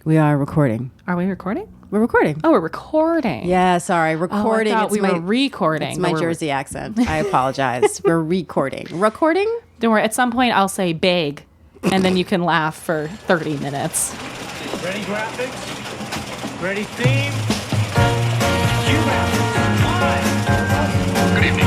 We are recording. Are we recording? We're recording. Oh, we're recording. Yeah, sorry. Recording. I thought we were recording. It's my Jersey accent. I apologize. We're recording. Recording? Don't worry. At some point, I'll say big, and then you can laugh for 30 minutes. Ready graphics? Ready theme? Cue graphics. Good evening.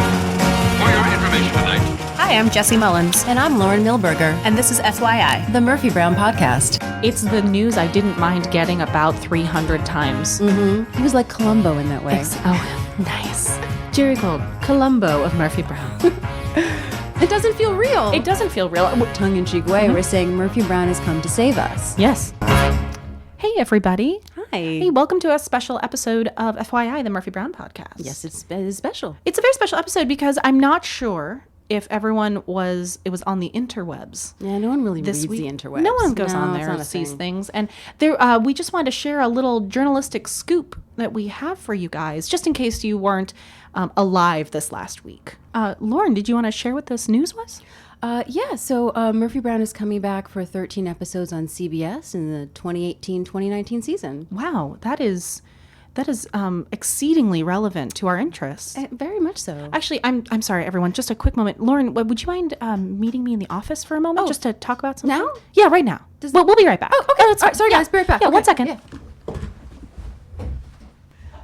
For your information tonight, Hi, I'm Jesse Mullins, And I'm Lauren Milberger. and this is FYI. The Murphy Brown Podcast. It's the news I didn't mind getting about 300 times. He was like Columbo in that way. Oh, nice. Jerry Gold, Columbo of Murphy Brown. It doesn't feel real. It doesn't feel real. Tongue-in-cheek way, we're saying Murphy Brown has come to save us. Yes. Hey, everybody. Hi. Hey, welcome to a special episode of FYI, the Murphy Brown Podcast. Yes, it's special. It's a very special episode because I'm not sure if everyone was on the interwebs. Yeah, no one really This reads week. the interwebs. No one goes No, on it's there not and a sees thing. things. And there, we just wanted to share a little journalistic scoop that we have for you guys, just in case you weren't alive this last week. Lauren, did you want to share what this news was? So Murphy Brown is coming back for 13 episodes on CBS in the 2018-2019 season. Wow, that is exceedingly relevant to our interests. Very much so. Actually, I'm sorry, everyone. Just a quick moment. Lauren, would you mind meeting me in the office for a moment just to talk about something? Now? Yeah, right now. We'll be right back. Oh, okay. All right, sorry, guys. Be right back. Yeah, Okay. 1 second. Yeah.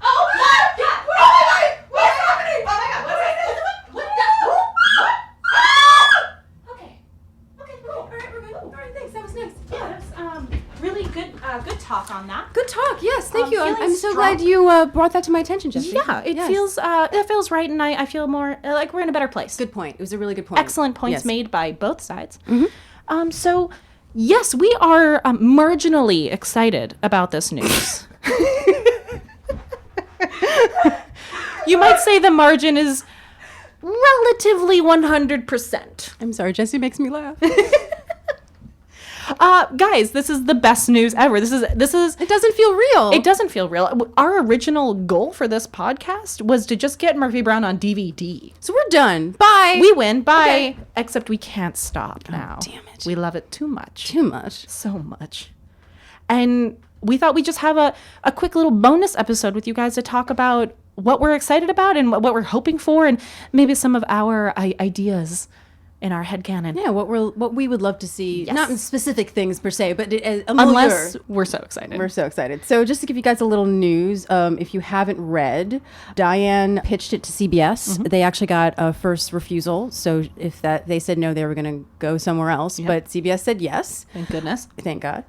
Oh my God! Oh my God! What's happening? Oh my God! What's that? Okay. Okay, cool. All right, we're good. All right, thanks. That was nice. Yeah, that's really good talk on that. Good talk. Yes, thank you. feeling I'm so strong. glad you brought that to my attention, Jesse. Yeah, it feels right, and I feel more like we're in a better place. Good point. It was a really good point. Excellent points Yes. made by both sides. So, yes, we are marginally excited about this news. You might say the margin is relatively 100%. I'm sorry, Jesse makes me laugh. Guys, this is the best news ever. This is It doesn't feel real. It doesn't feel real. Our original goal for this podcast was to just get Murphy Brown on DVD. So we're done. Bye. We win. Bye. Okay. Except we can't stop now. damn it. We love it too much. Too much. So much. And we thought we'd just have a quick little bonus episode with you guys to talk about what we're excited about and what we're hoping for, and maybe some of our ideas in our headcanon. Yeah, what we would love to see, Yes. not in specific things per se, but Unless we're so excited. We're so excited. So just to give you guys a little news, if you haven't read, Diane pitched it to CBS. They actually got a first refusal. So they said no, they were going to go somewhere else. But CBS said yes. Thank goodness. Thank God.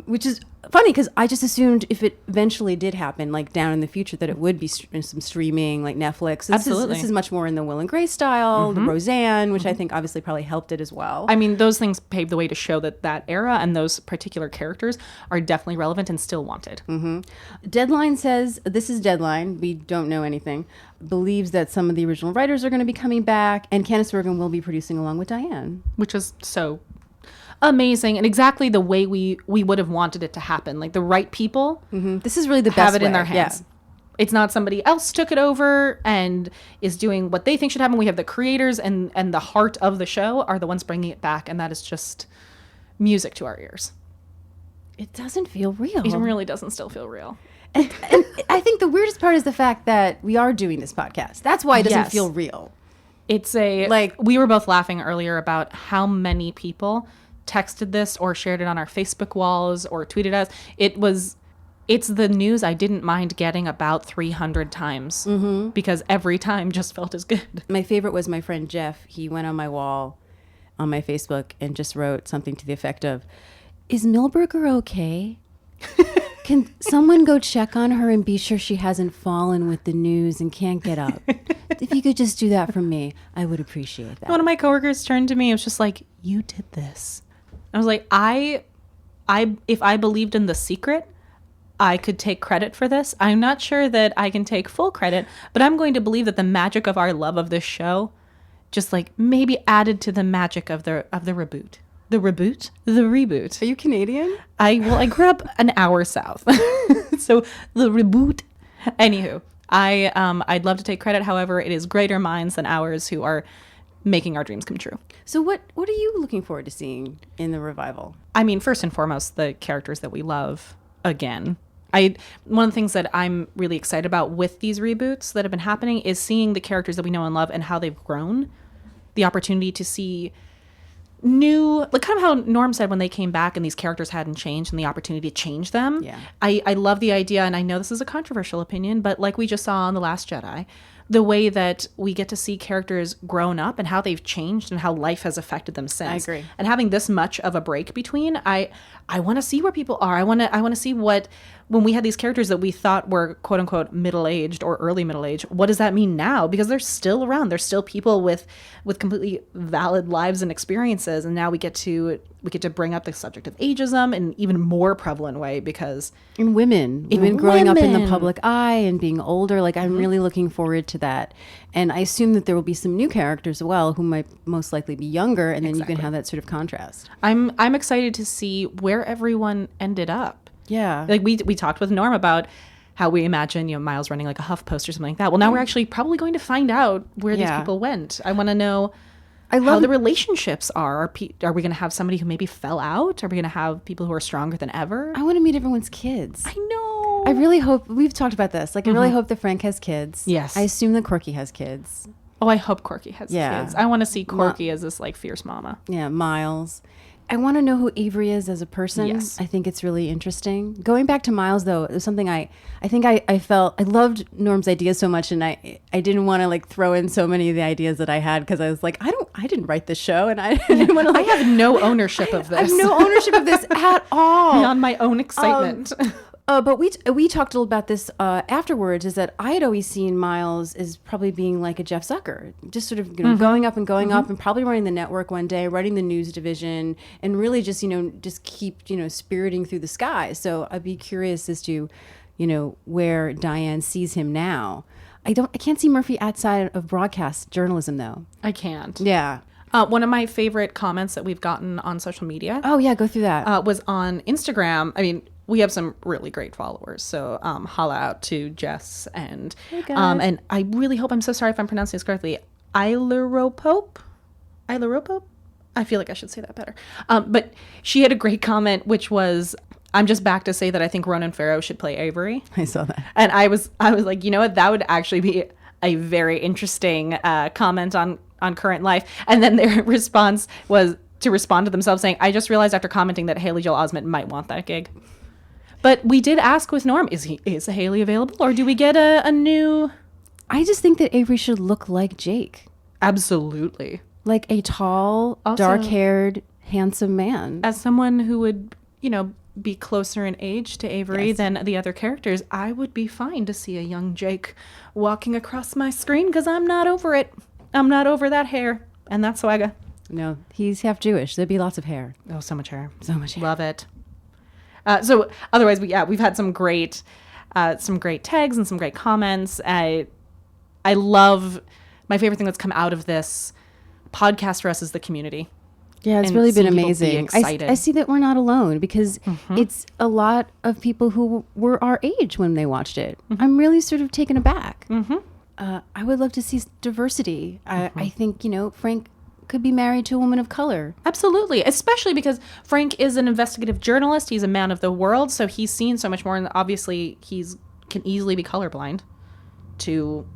Which is funny because I just assumed if it eventually did happen, like down in the future, that it would be some streaming, like Netflix. Absolutely. This is much more in the Will and Grace style, the Roseanne, which I think obviously probably helped it as well. I mean, those things paved the way to show that era and those particular characters are definitely relevant and still wanted. Deadline says, this is Deadline, we don't know anything, believes that some of the original writers are going to be coming back, and Candice Bergen will be producing along with Diane. Which is so amazing and exactly the way we would have wanted it to happen. Like the right people This is really the best have it in way. their hands. Yeah. It's not somebody else took it over and is doing what they think should happen. We have the creators and the heart of the show are the ones bringing it back, and that is just music to our ears. It doesn't feel real. It really doesn't still feel real. And I think the weirdest part is the fact that we are doing this podcast. That's why it doesn't Yes. feel real. It's we were both laughing earlier about how many people texted this or shared it on our Facebook walls or tweeted us. It's the news I didn't mind getting about 300 times because every time just felt as good. My favorite was my friend Jeff. He went on my wall on my Facebook and just wrote something to the effect of, "Is Milberger okay? Can someone go check on her and be sure she hasn't fallen with the news and can't get up? If you could just do that for me, I would appreciate that." One of my coworkers turned to me and was just like, "You did this." I was like, if I believed in The Secret, I could take credit for this. I'm not sure that I can take full credit, but I'm going to believe that the magic of our love of this show just like maybe added to the magic of the reboot. The reboot? The reboot. Are you Canadian? I grew up an hour south. So the reboot. Anywho, I'd love to take credit. However, it is greater minds than ours who are making our dreams come true. So what are you looking forward to seeing in the revival? I mean, first and foremost, the characters that we love again. One of the things that I'm really excited about with these reboots that have been happening is seeing the characters that we know and love and how they've grown. The opportunity to see new, like kind of how Norm said when they came back and these characters hadn't changed, and the opportunity to change them. Yeah. I love the idea, and I know this is a controversial opinion, but like we just saw on The Last Jedi, the way that we get to see characters grown up and how they've changed and how life has affected them since. I agree. And having this much of a break between, I want to see where people are. I want to see what, when we had these characters that we thought were quote unquote middle-aged or early middle-aged, what does that mean now? Because they're still around. They're still people with completely valid lives and experiences. And now we get to bring up the subject of ageism in an even more prevalent way, because And women growing up in the women. public eye and being older, like I'm really looking forward to that. And I assume that there will be some new characters as well who might most likely be younger, and then you can have that sort of contrast. I'm excited to see where everyone ended up. Yeah. Like we talked with Norm about how we imagine, Miles running like a HuffPost or something like that. Well, now we're actually probably going to find out where these Yeah. people went. I want to know I how love the relationships are. Are we going to have somebody who maybe fell out? Are we going to have people who are stronger than ever? I want to meet everyone's kids. I know. I really hope, we've talked about this, like I really hope that Frank has kids. Yes. I assume that Corky has kids. Oh, I hope Corky has Yeah. kids. I want to see Corky as this like fierce mama. Yeah, Miles. I want to know who Avery is as a person. Yes. I think it's really interesting. Going back to Miles, though, it was something I think I felt, I loved Norm's ideas so much, and I didn't want to like throw in so many of the ideas that I had, because I was like, I didn't write this show, and I didn't want to I like, have no ownership of this. I have no ownership of this at all. Beyond my own excitement. But we talked a little about this afterwards, is that I had always seen Miles as probably being like a Jeff Zucker, just sort of going up and going up, and probably running the network one day, running the news division, and really just just keep spiriting through the sky. So I'd be curious as to where Diane sees him now. I can't see Murphy outside of broadcast journalism though. I can't. Yeah. One of my favorite comments that we've gotten on social media Oh yeah, go through that. was on Instagram. I mean, we have some really great followers, so holla out to Jess and and I really hope, I'm so sorry if I'm pronouncing this correctly, Aileropope. I feel like I should say that better. But she had a great comment, which was, I'm just back to say that I think Ronan Farrow should play Avery. I saw that. And I was like, you know what, that would actually be a very interesting comment on current life. And then their response was to respond to themselves saying, I just realized after commenting that Haley Joel Osment might want that gig. But we did ask with Norm, is Haley available, or do we get a new? I just think that Avery should look like Jake. Absolutely. Like a tall, Also- dark-haired, handsome man. As someone who would, be closer in age to Avery Yes. than the other characters, I would be fine to see a young Jake walking across my screen, because I'm not over it. I'm not over that hair and that swagger. No, he's half Jewish. There'd be lots of hair. Oh, so much hair. So much hair. Love it. So otherwise, we've had some great tags and some great comments. I love, my favorite thing that's come out of this podcast for us is the community. Yeah, it's And really been seeing people be amazing. excited. I see that we're not alone, because it's a lot of people who were our age when they watched it. I'm really sort of taken aback. I would love to see diversity. I think, Frank could be married to a woman of color. Absolutely, especially because Frank is an investigative journalist. He's a man of the world, so he's seen so much more, and obviously can easily be colorblind to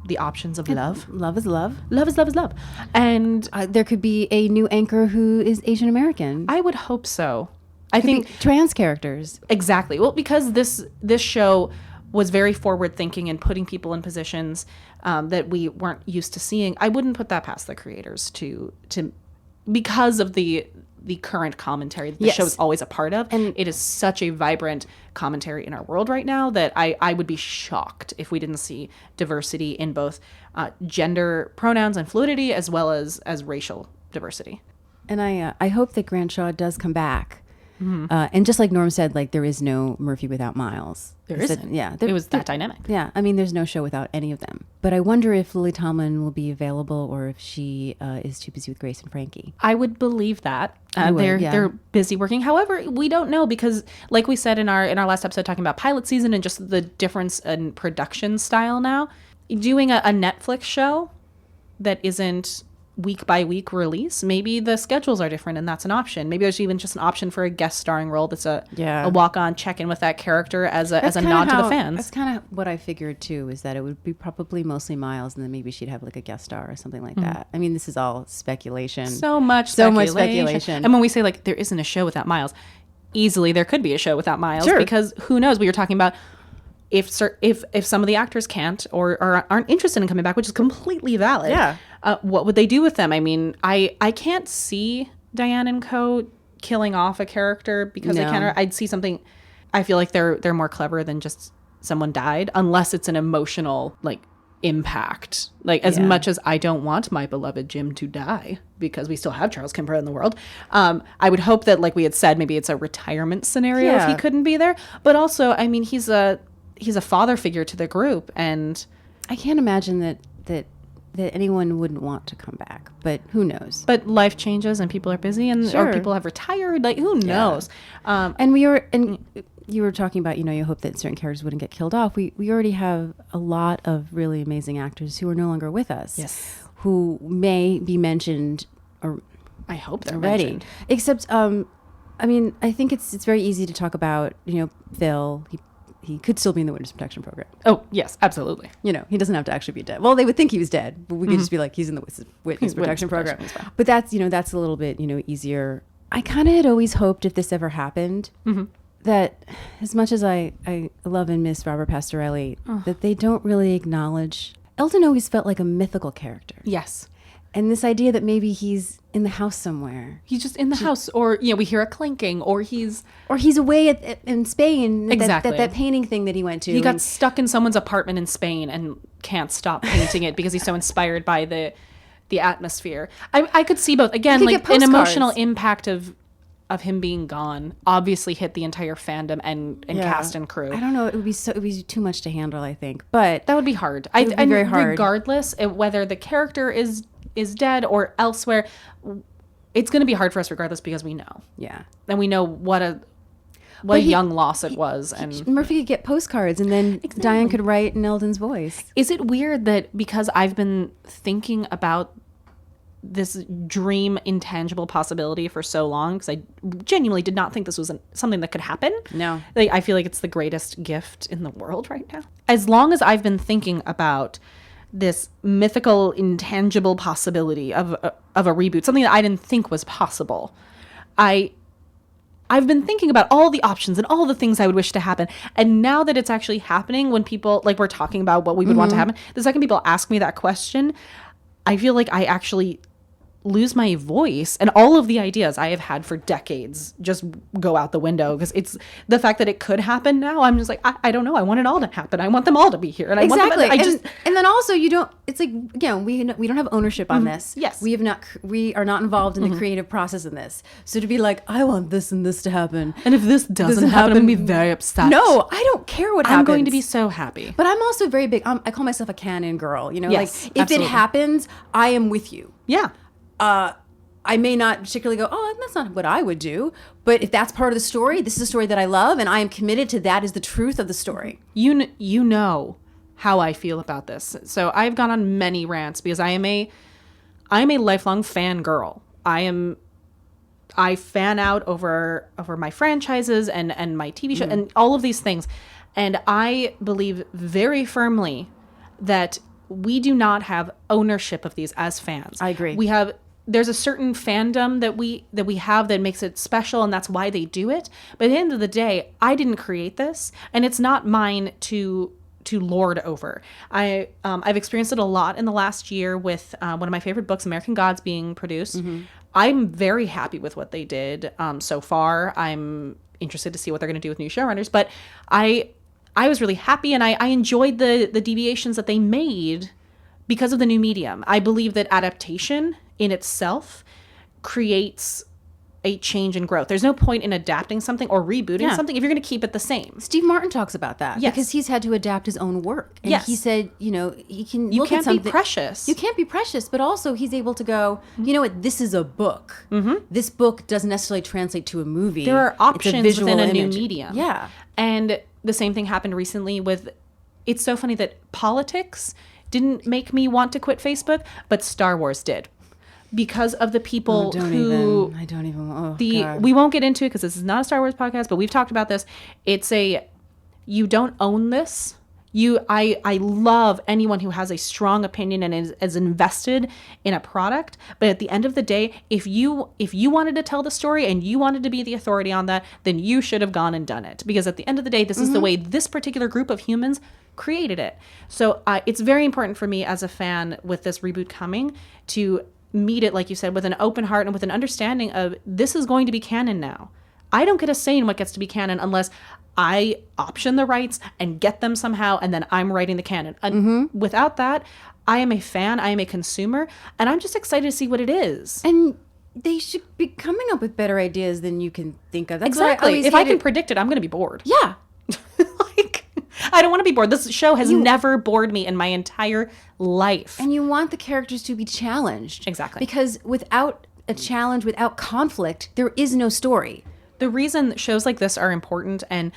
the options of love. Love is love. Love is love is love. And There could be a new anchor who is Asian American. I would hope so. I Could think be trans characters. exactly. Well, because this show was very forward thinking and putting people in positions that we weren't used to seeing. I wouldn't put that past the creators to because of the current commentary that the Yes. show is always a part of. And- it is such a vibrant commentary in our world right now that I would be shocked if we didn't see diversity in both gender pronouns and fluidity, as well as racial diversity. And I hope that Grant Shaw does come back. And just like Norm said, like there is no Murphy without Miles. There Is isn't. Yeah. It was that dynamic. Yeah. I mean, there's no show without any of them. But I wonder if Lily Tomlin will be available, or if she is too busy with Grace and Frankie. I would believe that. I would, yeah. They're busy working. However, we don't know, because like we said in our last episode talking about pilot season and just the difference in production style now, doing a Netflix show that isn't week by week release. Maybe the schedules are different and that's an option. Maybe there's even just an option for a guest starring role that's a walk on check in with that character as a nod to the fans. That's kind of what I figured too, is that it would be probably mostly Miles, and then maybe she'd have like a guest star or something like that. I mean, this is all speculation. So much speculation. And when we say like there isn't a show without Miles, easily there could be a show without Miles, because who knows? We were talking about if some of the actors can't or aren't interested in coming back, which is completely valid. Yeah. What would they do with them? I mean, I can't see Diane and co killing off a character because they can't. I'd see something. I feel like they're more clever than just someone died, unless it's an emotional like impact. Like as much as I don't want my beloved Jim to die, because we still have Charles Kemper in the world, I would hope that, like we had said, maybe it's a retirement scenario if he couldn't be there. But also, I mean, he's a father figure to the group, and I can't imagine that anyone wouldn't want to come back, but who knows? But life changes and people are busy, and or people have retired. Like who knows? And you were talking about, you hope that certain characters wouldn't get killed off. We already have a lot of really amazing actors who are no longer with us. Yes. Who may be mentioned, or I hope they're already. mentioned. Except, I mean, I think it's very easy to talk about, Phil. He could still be in the Witness Protection Program. Oh, yes, absolutely. He doesn't have to actually be dead. Well, they would think he was dead, but we could just be like, he's in the Witness Protection Program. But that's, that's a little bit, easier. I kind of had always hoped, if this ever happened, that as much as I love and miss Robert Pastorelli, that they don't really acknowledge. Eldon always felt like a mythical character. Yes. And this idea that maybe he's in the house somewhere. He's just in the house, or we hear a clinking, or he's away in Spain. Exactly. That painting thing that he went to. He got stuck in someone's apartment in Spain and can't stop painting it because he's so inspired by the atmosphere. I could see both. Again, like an emotional impact of him being gone obviously hit the entire fandom and cast and crew. I don't know. It would be too much to handle, I think. But that would be hard. It would be very hard. Regardless, whether the character is dead or elsewhere, it's going to be hard for us regardless, because we know. Yeah. And we know what a young loss it was. And Murphy could get postcards, and then Diane could write in Eldon's voice. Is it weird that because I've been thinking about this dream intangible possibility for so long, because I genuinely did not think this was something that could happen. No. I feel like it's the greatest gift in the world right now. As long as I've been thinking about this mythical, intangible possibility of a reboot, something that I didn't think was possible, I've been thinking about all the options and all the things I would wish to happen. And now that it's actually happening, when people, like, we're talking about what we would want to happen, the second people ask me that question, I feel like I actually lose my voice, and all of the ideas I have had for decades just go out the window, because it's the fact that it could happen now. I'm just like, I don't know. I want it all to happen. I want them all to be here, and I want them. And then also, you don't. It's like, we don't have ownership on this. Yes, we are not involved in the creative process in this. So to be like, I want this and this to happen, and if this doesn't happen, I'm gonna be very upset. No, I don't care what happens. I'm going to be so happy. But I'm also very big. I call myself a canon girl. Yes, like if absolutely. it happens, I am with you. Yeah. I may not particularly go, oh, that's not what I would do. But if that's part of the story, this is a story that I love, and I am committed to that as the truth of the story. You know how I feel about this. So I've gone on many rants because I am a lifelong fangirl. I fan out over my franchises and my TV show and all of these things. And I believe very firmly that we do not have ownership of these as fans. I agree. There's a certain fandom that we have that makes it special, and that's why they do it. But at the end of the day, I didn't create this, and it's not mine to lord over. I've experienced it a lot in the last year with one of my favorite books, American Gods, being produced. I'm very happy with what they did so far. I'm interested to see what they're going to do with new showrunners, but I was really happy, and I enjoyed the deviations that they made because of the new medium. I believe that adaptation in itself creates a change and growth. There's no point in adapting something or rebooting something if you're going to keep it the same. Steve Martin talks about that. Yes. Because he's had to adapt his own work. And he said, you can you look can't at something. be precious. You can't be precious, but also he's able to go, you know what, this is a book. This book doesn't necessarily translate to a movie. There are options within a new image. medium. Yeah. And the same thing happened recently with, it's so funny that politics didn't make me want to quit Facebook, but Star Wars did. because of the people I don't even. Oh, God. we won't get into it because this is not a Star Wars podcast, but we've talked about this. It's you don't own this. I love anyone who has a strong opinion and is invested in a product. But at the end of the day, if you wanted to tell the story and you wanted to be the authority on that, then you should have gone and done it. Because at the end of the day, this is the way this particular group of humans created it. So it's very important for me as a fan with this reboot coming to meet it, like you said, with an open heart and with an understanding of this is going to be canon now. I don't get a say in what gets to be canon unless I option the rights and get them somehow, and then I'm writing the canon. And without that, I am a fan, I am a consumer, and I'm just excited to see what it is. And they should be coming up with better ideas than you can think of. That's Exactly. If I can predict it, I'm going to be bored. Yeah. Like, I don't want to be bored. This show has never bored me in my entire life. And you want the characters to be challenged. Exactly. Because without a challenge, without conflict, there is no story. The reason shows like this are important and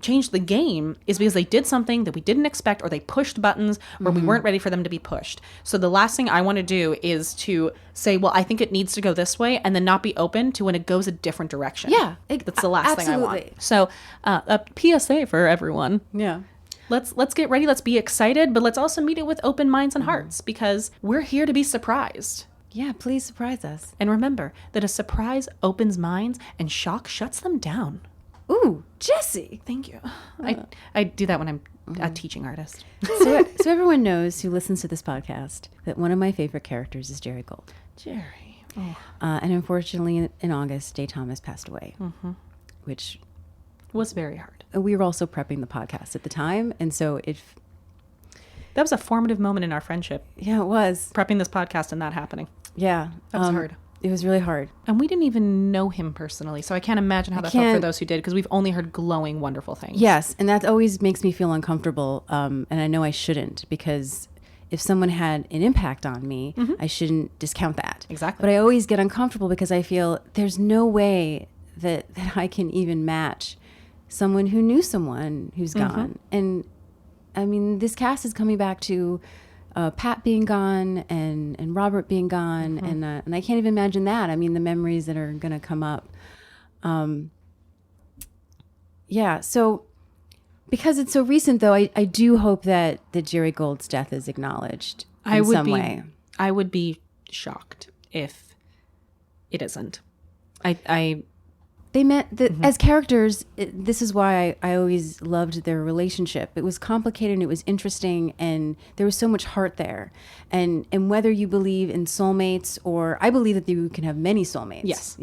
change the game is because they did something that we didn't expect, or they pushed buttons where we weren't ready for them to be pushed. So the last thing I want to do is to say, well, I think it needs to go this way, and then not be open to when it goes a different direction. Yeah. That's the last thing I want. Absolutely. So a PSA for everyone. Yeah. Let's get ready. Let's be excited, but let's also meet it with open minds and hearts, because we're here to be surprised. Yeah, please surprise us. And remember that a surprise opens minds and shock shuts them down. Ooh, Jesse. Thank you. I do that when I'm a teaching artist. So everyone knows who listens to this podcast that one of my favorite characters is Jerry Gold. Jerry. Oh. And unfortunately, in August, Day Thomas passed away, which Was very hard. we were also prepping the podcast at the time. And so That was a formative moment in our friendship, it was. prepping this podcast and that happening. Yeah. That was hard. It was really hard. And we didn't even know him personally, so I can't imagine how that felt for those who did, because we've only heard glowing, wonderful things. Yes, and that always makes me feel uncomfortable, and I know I shouldn't, because if someone had an impact on me, I shouldn't discount that. Exactly. But I always get uncomfortable because I feel there's no way that I can even match someone who knew someone who's gone. And I mean, this cast is coming back to Pat being gone and Robert being gone, and I can't even imagine that. I mean, the memories that are going to come up. Yeah, so because it's so recent, though, I do hope that Jerry Gold's death is acknowledged in some way. I would be shocked if it isn't. They met as characters. This is why I always loved their relationship. It was complicated and it was interesting, and there was so much heart there. And whether you believe in soulmates, or I believe that you can have many soulmates. Yes,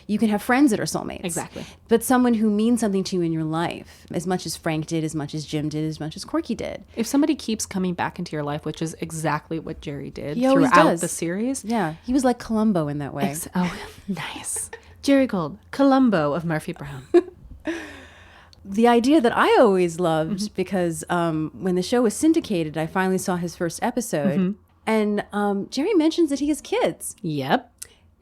you can have friends that are soulmates. Exactly. But someone who means something to you in your life, as much as Frank did, as much as Jim did, as much as Corky did. If somebody keeps coming back into your life, which is exactly what Jerry did He always throughout does. the series. Yeah, he was like Columbo in that way. Oh, nice. Jerry Gold, Columbo of Murphy Brown. The idea that I always loved, because when the show was syndicated, I finally saw his first episode, and Jerry mentions that he has kids. Yep.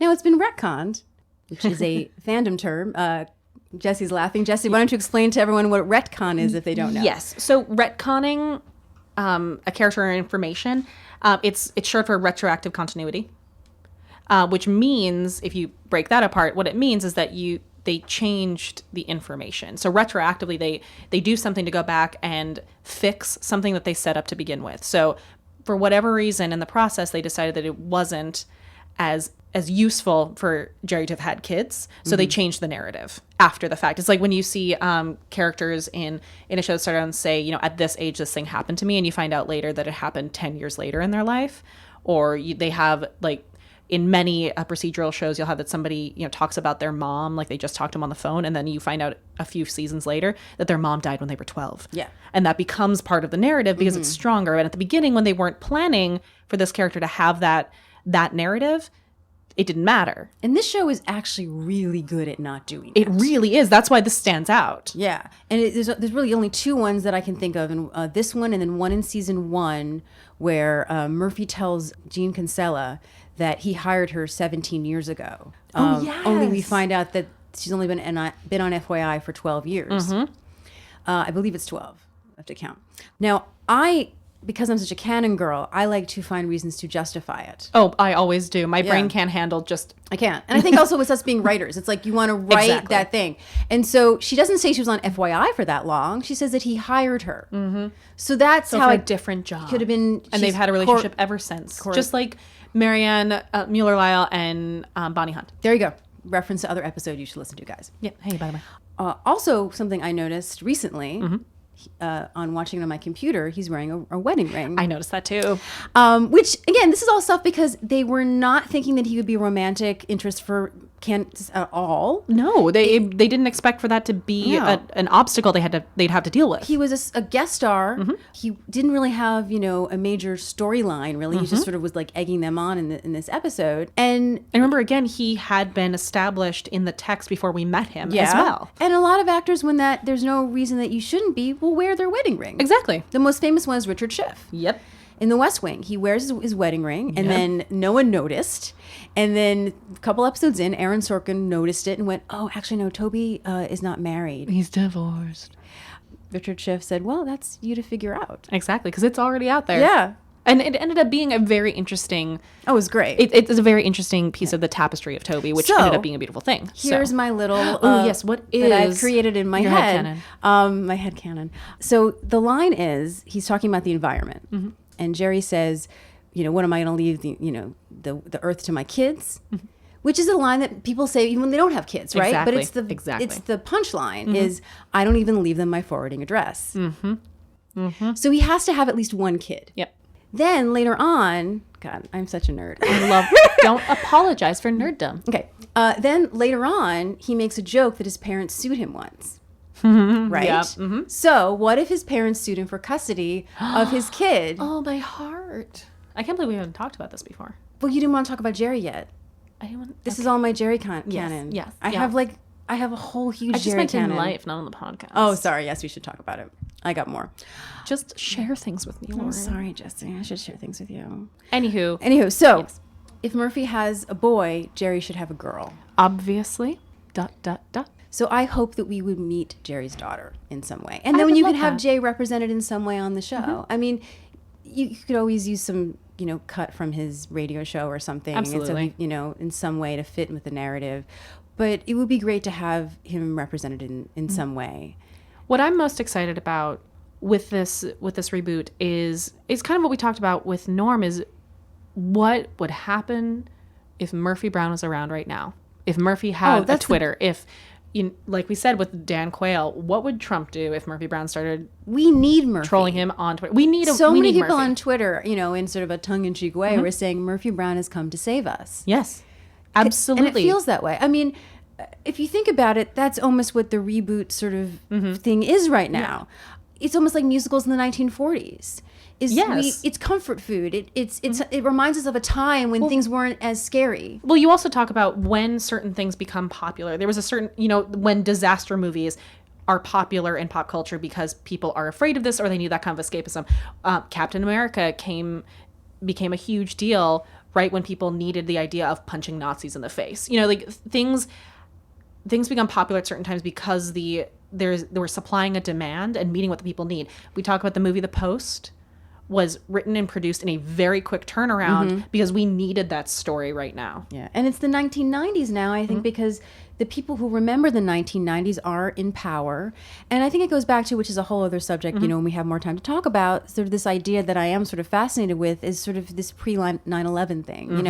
Now, it's been retconned, which is a fandom term. Jesse's laughing. Jesse, why don't you explain to everyone what retcon is if they don't know? Yes. So retconning a character or information, it's short for retroactive continuity. Which means, if you break that apart, what it means is that they changed the information. So retroactively, they do something to go back and fix something that they set up to begin with. So for whatever reason in the process, they decided that it wasn't as useful for Jerry to have had kids. So they changed the narrative after the fact. It's like when you see characters in a show start out and say, at this age, this thing happened to me, and you find out later that it happened 10 years later in their life. Or they have, like, in many procedural shows, you'll have that somebody, talks about their mom, like they just talked to them on the phone, and then you find out a few seasons later that their mom died when they were 12. Yeah. And that becomes part of the narrative because it's stronger. And at the beginning, when they weren't planning for this character to have that narrative, it didn't matter. And this show is actually really good at not doing It really is. That's why this stands out. Yeah. And there's really only two ones that I can think of. And this one, and then one in season 1 where Murphy tells Gene Kinsella that he hired her 17 years ago. Yes. Only we find out that she's only been on FYI for 12 years. I believe it's 12. I have to count. Now, I because I'm such a canon girl, I like to find reasons to justify it. Oh, I always do. My brain Yeah. can't handle just. I can't. And I think also with us being writers, it's like you want to write Exactly. that thing. And so she doesn't say she was on FYI for that long. She says that he hired her. Mm-hmm. So that's So how for a it different job. could have been. And they've she's had a relationship ever since. Cor- Just like Marianne Mueller-Lyle and Bonnie Hunt. There you go. Reference to other episode you should listen to, guys. Yeah. Hey, by the way. Also, something I noticed recently Mm-hmm. on watching it on my computer, he's wearing a wedding ring. I noticed that too. Which, again, this is all stuff because they were not thinking that he would be a romantic interest for Candace at all. No, they didn't expect for that to be No. an obstacle they'd have to deal with. He was a guest star. Mm-hmm. He didn't really have, a major storyline, really. He Mm-hmm. just sort of was like egging them on in this episode. And And remember, again, he had been established in the text before we met him as well. And a lot of actors, when there's no reason that you shouldn't be, will wear their wedding ring. Exactly. The most famous one is Richard Schiff. Yep. In The West Wing, he wears his wedding ring, and then no one noticed. And then a couple episodes in, Aaron Sorkin noticed it and went, "Oh, actually, no, Toby is not married." He's divorced. Richard Schiff said, "Well, that's you to figure out." Exactly, because it's already out there. Yeah. And it ended up being a very interesting. Oh, it was great. It's a very interesting piece of the tapestry of Toby, which So, ended up being a beautiful thing. Here's So. my little Oh, yes, what that I've is created in my your head. headcanon? My head canon. So the line is he's talking about the environment, Mm-hmm. and Jerry says, "What am I going to leave the earth to my kids?" Which is a line that people say even when they don't have kids, right? But Exactly. it's the punchline is I don't even leave them my forwarding address. So he has to have at least one kid. Yep. Then later on, God, I'm such a nerd. Don't apologize for nerddom. Okay. Then later on, he makes a joke that his parents sued him once. Right? Yeah. So, what if his parents sued him for custody of his kid? Oh, my heart. I can't believe we haven't talked about this before. Well, you didn't want to talk about Jerry yet. I didn't want, This is all my Jerry canon. yes, I yeah. have a whole huge I just Jerry meant canon. in life, not on the podcast. Oh, sorry. Yes, we should talk about it. I got more. Just share things with me, Lauren. Oh, sorry, Jesse. I should share things with you. Anywho, So, Yes. if Murphy has a boy, Jerry should have a girl. obviously, ... So I hope that we would meet Jerry's daughter in some way. And I then when would you can love have that. Jay represented in some way on the show. I mean, you could always use some, cut from his radio show or something. And Absolutely. so he, in some way to fit with the narrative. But it would be great to have him represented in some way. What I'm most excited about with this reboot is kind of what we talked about with Norm is what would happen if Murphy Brown was around right now. If Murphy had a that's the- Twitter, if like we said with Dan Quayle, what would Trump do if Murphy Brown started We need Murphy. trolling him on Twitter? We need So we many need people Murphy. on Twitter, in sort of a tongue-in-cheek way, were saying Murphy Brown has come to save us. Yes, absolutely. And it feels that way. I mean, if you think about it, that's almost what the reboot sort of thing is right now. It's almost like musicals in the 1940s. Yes. It's comfort food. It reminds us of a time when things weren't as scary. Well, you also talk about when certain things become popular. There was a certain, when disaster movies are popular in pop culture because people are afraid of this or they need that kind of escapism. Captain America became a huge deal right when people needed the idea of punching Nazis in the face. Things become popular at certain times because they were supplying a demand and meeting what the people need. We talk about the movie The Post was written and produced in a very quick turnaround because we needed that story right now. Yeah, and it's the 1990s now, I think, because the people who remember the 1990s are in power. And I think it goes back to, which is a whole other subject, when we have more time to talk about, sort of this idea that I am sort of fascinated with is sort of this pre-9/11 thing,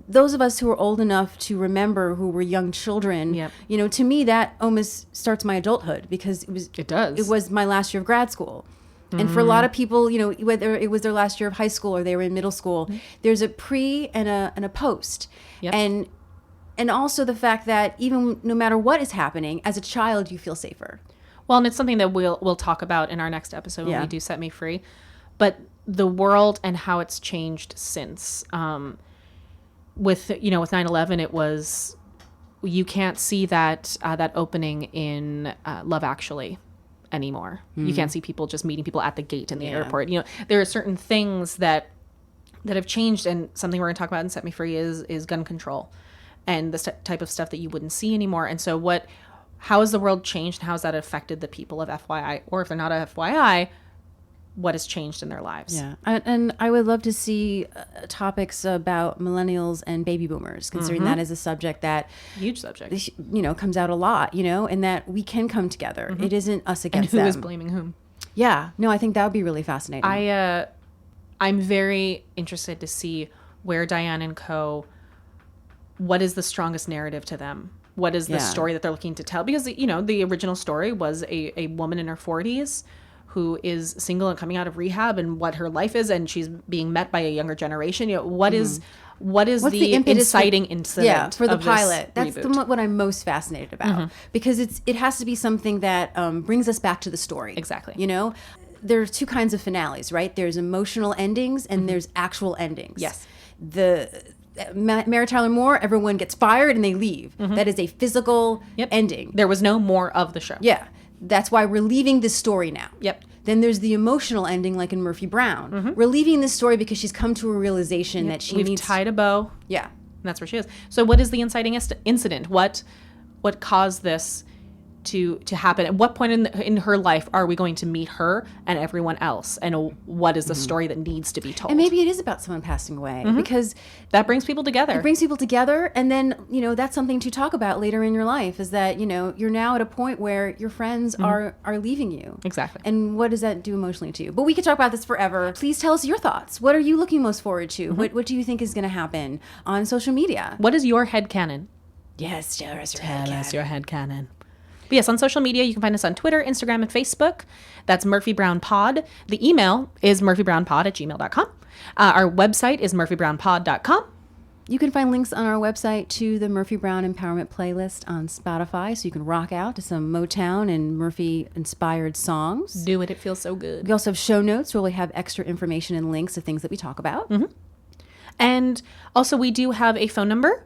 Those of us who are old enough to remember who were young children, Yep. To me that almost starts my adulthood because It does. It was my last year of grad school. And for a lot of people, whether it was their last year of high school or they were in middle school, there's a pre and a post. Yep. And also the fact that even no matter what is happening, as a child, you feel safer. Well, and it's something that we'll talk about in our next episode when Yeah. we do Set Me Free. But the world and how it's changed since. With 9/11, it was you can't see that opening in Love Actually anymore. You can't see people just meeting people at the gate in the airport. There are certain things that have changed, and something we're going to talk about in Set Me Free is gun control and the type of stuff that you wouldn't see anymore. And so how has the world changed and how has that affected the people of FYI? Or if they're not a FYI, what has changed in their lives. Yeah, and I would love to see topics about millennials and baby boomers, considering that is a subject that, Huge subject. comes out a lot, and that we can come together. It isn't us And against who them. is blaming whom? Yeah, no, I think that would be really fascinating. I'm very interested to see where Diane and Co. What is the strongest narrative to them? What is the story that they're looking to tell? Because the original story was a woman in her 40s who is single and coming out of rehab, and what her life is, and she's being met by a younger generation. What is What's the impetus inciting incident? for the of this pilot? That's reboot? what I'm most fascinated about, because it has to be something that brings us back to the story. Exactly. There's two kinds of finales, right? There's emotional endings and there's actual endings. Yes. Mary Tyler Moore, everyone gets fired and they leave. That is a physical ending. There was no more of the show. Yeah. That's why we're leaving this story now. Yep. Then there's the emotional ending, like in Murphy Brown. We're leaving this story because she's come to a realization that she We've needs. tied a bow. Yeah. And that's where she is. So what is the inciting incident? What caused this to happen? At what point in her life are we going to meet her and everyone else? And what is the story that needs to be told? And maybe it is about someone passing away, because that brings people together. it brings people together. And then, that's something to talk about later in your life, is that, you're now at a point where your friends are leaving you. Exactly. And what does that do emotionally to you? But we could talk about this forever. Please tell us your thoughts. What are you looking most forward to? What do you think is going to happen on social media? What is your headcanon? Yes, tell us your Tell us your headcanon. But yes, on social media, you can find us on Twitter, Instagram, and Facebook. That's Murphy Brown Pod. The email is murphybrownpod@gmail.com. Our website is murphybrownpod.com. You can find links on our website to the Murphy Brown Empowerment playlist on Spotify, so you can rock out to some Motown and Murphy-inspired songs. Do it. It feels so good. We also have show notes where we have extra information and links of things that we talk about. And also, we do have a phone number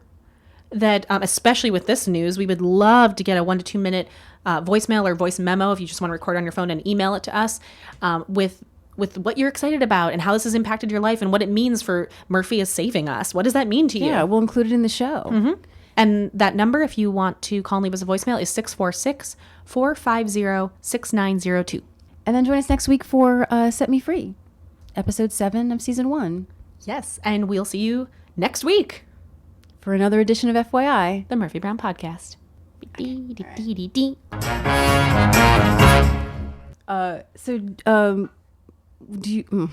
that, especially with this news, we would love to get a 1 to 2 minute voicemail or voice memo if you just want to record on your phone and email it to us with what you're excited about and how this has impacted your life and what it means for Murphy is saving us. What does that mean to you? Yeah, we'll include it in the show. And that number, if you want to call and leave us a voicemail, is 646-450-6902. And then join us next week for Set Me Free, episode 7 of season 1, Yes, and we'll see you next week. for another edition of FYI. The Murphy Brown Podcast. Do you...